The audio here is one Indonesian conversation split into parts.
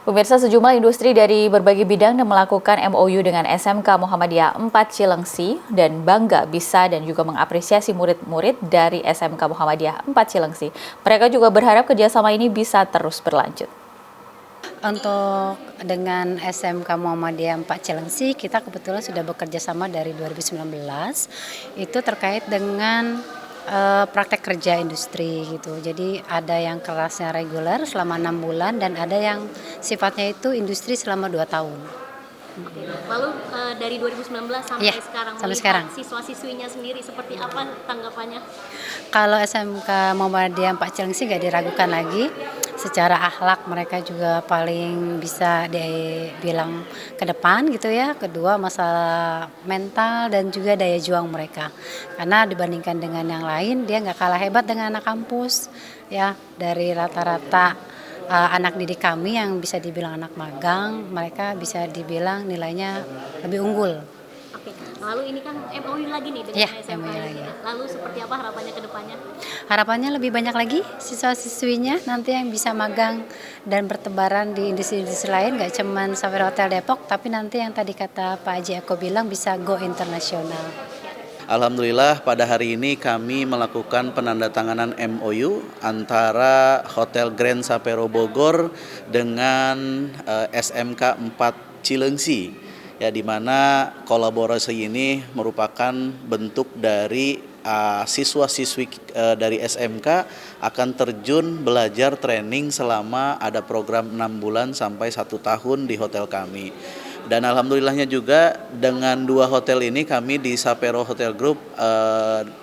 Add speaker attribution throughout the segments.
Speaker 1: Pemirsa, sejumlah industri dari berbagai bidang yang melakukan MOU dengan SMK Muhammadiyah 4 Cilengsi dan bangga bisa dan juga mengapresiasi murid-murid dari SMK Muhammadiyah 4 Cilengsi. Mereka juga berharap kerjasama ini bisa terus berlanjut.
Speaker 2: Untuk dengan SMK Muhammadiyah 4 Cilengsi, kita kebetulan sudah bekerja sama dari 2019. Itu terkait dengan praktek kerja industri gitu. Jadi ada yang kelasnya reguler selama 6 bulan dan ada yang sifatnya itu industri selama 2 tahun.
Speaker 3: Lalu dari 2019 sampai
Speaker 2: Iya,
Speaker 3: sekarang
Speaker 2: sampai
Speaker 3: melihat
Speaker 2: sekarang.
Speaker 3: siswa-siswinya sendiri seperti apa tanggapannya?
Speaker 2: Kalau SMK Muhammadiyah 4 Cilengsi nggak diragukan lagi. Secara akhlak mereka juga paling bisa dibilang ke depan gitu ya. Kedua masalah mental dan juga daya juang mereka. Karena dibandingkan dengan yang lain dia nggak kalah hebat dengan anak kampus ya. Dari rata-rata anak didik kami yang bisa dibilang anak magang, mereka bisa dibilang nilainya lebih unggul.
Speaker 3: Oke, lalu ini kan MOU lagi nih dengan
Speaker 2: Iya,
Speaker 3: SMK
Speaker 2: MOU
Speaker 3: ini.
Speaker 2: lagi.
Speaker 3: Lalu seperti apa harapannya ke depannya?
Speaker 2: Harapannya lebih banyak lagi siswa-siswinya nanti yang bisa magang dan bertebaran di industri-industri lain, nggak cuman Safari Hotel Depok, tapi nanti yang tadi kata Pak Haji Eko bilang bisa go internasional.
Speaker 4: Alhamdulillah pada hari ini kami melakukan penandatanganan MOU antara Hotel Grand Sapero Bogor dengan SMK 4 Cilengsi, ya, di mana kolaborasi ini merupakan bentuk dari siswa-siswi dari SMK akan terjun belajar training selama ada program 6 bulan sampai 1 tahun di hotel kami. Dan alhamdulillahnya juga dengan 2 hotel ini kami di Sapero Hotel Group,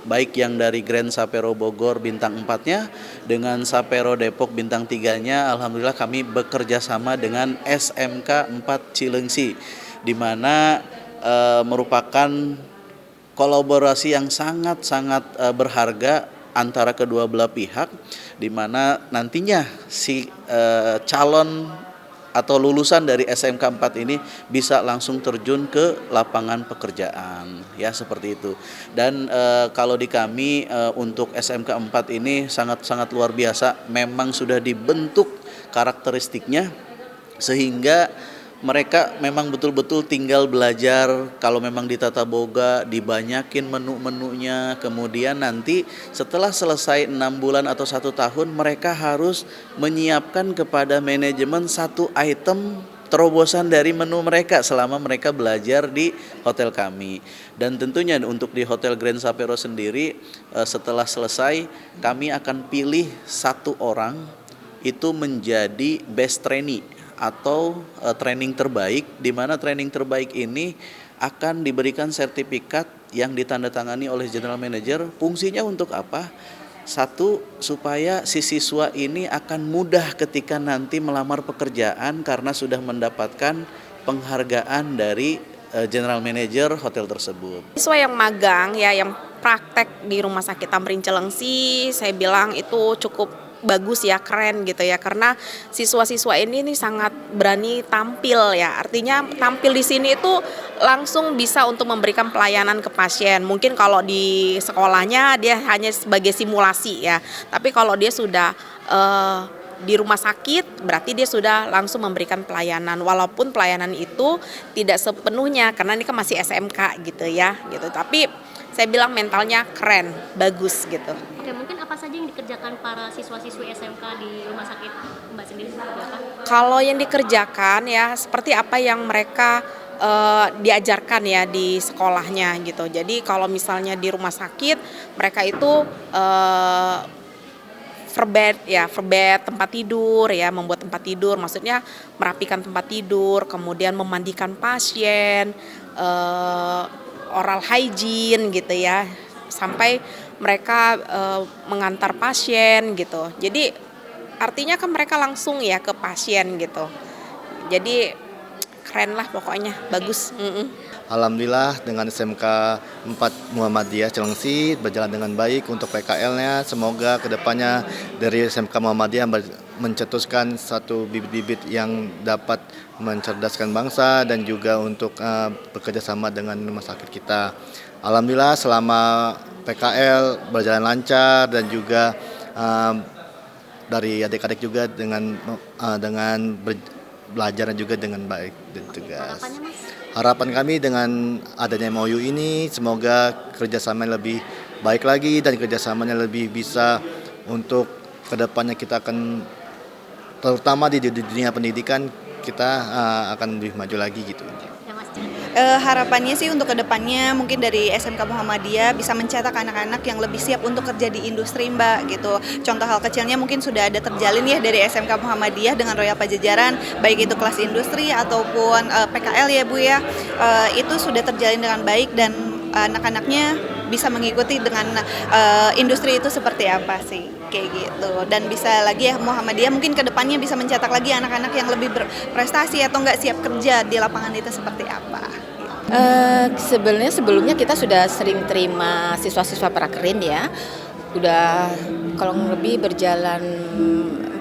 Speaker 4: baik yang dari Grand Sapero Bogor bintang 4-nya dengan Sapero Depok bintang 3-nya, alhamdulillah kami bekerja sama dengan SMK 4 Cilengsi, di mana merupakan kolaborasi yang sangat-sangat berharga antara kedua belah pihak, di mana nantinya si calon atau lulusan dari SMK 4 ini bisa langsung terjun ke lapangan pekerjaan, ya, seperti itu. Dan kalau di kami untuk SMK 4 ini sangat luar biasa, memang sudah dibentuk karakteristiknya sehingga mereka memang betul-betul tinggal belajar. Kalau memang di Tata Boga dibanyakin menu-menunya, kemudian nanti setelah selesai 6 bulan atau 1 tahun mereka harus menyiapkan kepada manajemen 1 item terobosan dari menu mereka selama mereka belajar di hotel kami. Dan tentunya untuk di Hotel Grand Sapero sendiri, setelah selesai kami akan pilih 1 orang itu menjadi best trainee atau training terbaik, di mana training terbaik ini akan diberikan sertifikat yang ditandatangani oleh General Manager. Fungsinya untuk apa? 1, supaya si siswa ini akan mudah ketika nanti melamar pekerjaan karena sudah mendapatkan penghargaan dari General Manager hotel tersebut.
Speaker 5: Siswa yang magang ya, yang praktek di Rumah Sakit Tamrin Cilengsi, saya bilang itu cukup bagus ya, keren gitu ya, karena siswa-siswa ini nih sangat berani tampil ya. Artinya tampil di sini itu langsung bisa untuk memberikan pelayanan ke pasien. Mungkin kalau di sekolahnya dia hanya sebagai simulasi ya, tapi kalau dia sudah di rumah sakit berarti dia sudah langsung memberikan pelayanan, walaupun pelayanan itu tidak sepenuhnya karena ini kan masih SMK gitu ya gitu, tapi saya bilang mentalnya keren, bagus gitu.
Speaker 3: Oke, mungkin apa saja yang dikerjakan para siswa-siswi SMK di rumah sakit Mbak sendiri seperti apa?
Speaker 5: Kalau yang dikerjakan ya seperti apa yang mereka diajarkan ya di sekolahnya gitu. Jadi kalau misalnya di rumah sakit mereka itu verbed tempat tidur ya, membuat tempat tidur, maksudnya merapikan tempat tidur, kemudian memandikan pasien, oral hygiene gitu ya, sampai mereka mengantar pasien gitu. Jadi artinya kan mereka langsung ya ke pasien gitu. Jadi keren lah pokoknya, bagus.
Speaker 6: Alhamdulillah dengan SMK 4 Muhammadiyah Cilengsi berjalan dengan baik untuk PKL-nya. Semoga kedepannya dari SMK Muhammadiyah mencetuskan satu bibit-bibit yang dapat mencerdaskan bangsa dan juga untuk bekerja sama dengan rumah sakit kita. Alhamdulillah selama PKL berjalan lancar dan juga dari adik-adik juga dengan belajarnya juga dengan baik dan tegas.
Speaker 3: Harapannya Mas?
Speaker 6: Harapan kami dengan adanya MOU ini semoga kerjasamanya lebih baik lagi dan kerjasamanya lebih bisa untuk kedepannya kita akan terutama di dunia pendidikan kita akan lebih maju lagi gitu.
Speaker 3: Ya Mas.
Speaker 7: Harapannya sih untuk kedepannya mungkin dari SMK Muhammadiyah bisa mencetak anak-anak yang lebih siap untuk kerja di industri Mbak gitu. Contoh hal kecilnya mungkin sudah ada terjalin ya dari SMK Muhammadiyah dengan Royal Pajajaran, baik itu kelas industri ataupun PKL ya Bu ya. Itu sudah terjalin dengan baik dan anak-anaknya bisa mengikuti dengan industri itu seperti apa sih kayak gitu, dan bisa lagi ya Muhammadiyah mungkin kedepannya bisa mencetak lagi anak-anak yang lebih berprestasi atau nggak siap kerja di lapangan itu seperti apa.
Speaker 8: Sebenarnya sebelumnya kita sudah sering terima siswa-siswa prakerin ya, udah kalau lebih berjalan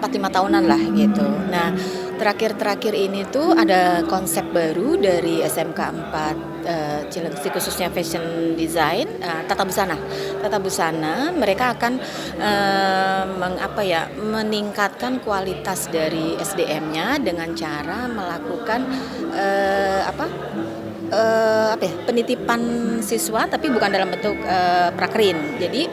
Speaker 8: 4-5 tahunan lah gitu. Nah terakhir ini tuh ada konsep baru dari SMK 4 Cilengsi khususnya fashion design, tata busana. Mereka akan meningkatkan kualitas dari SDM-nya dengan cara melakukan penitipan siswa tapi bukan dalam bentuk prakerin. Jadi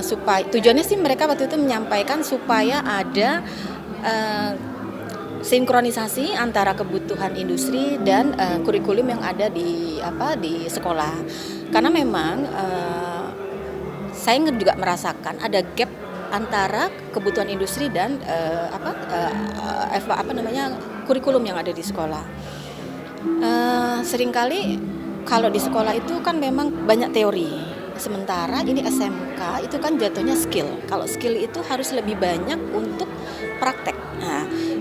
Speaker 8: supaya tujuannya sih mereka waktu itu menyampaikan supaya ada sinkronisasi antara kebutuhan industri dan kurikulum yang ada di sekolah. Karena memang saya juga merasakan ada gap antara kebutuhan industri dan kurikulum yang ada di sekolah. Seringkali kalau di sekolah itu kan memang banyak teori. Sementara ini SMK itu kan jatuhnya skill. Kalau skill itu harus lebih banyak untuk praktek.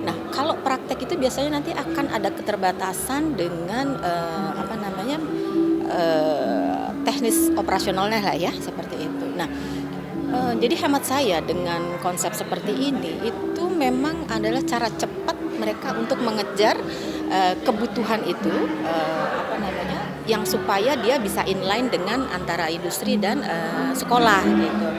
Speaker 8: Nah, kalau praktek itu biasanya nanti akan ada keterbatasan dengan teknis operasionalnya lah ya, seperti itu. Nah, jadi hemat saya dengan konsep seperti ini itu memang adalah cara cepat mereka untuk mengejar kebutuhan itu yang supaya dia bisa inline dengan antara industri dan sekolah gitu.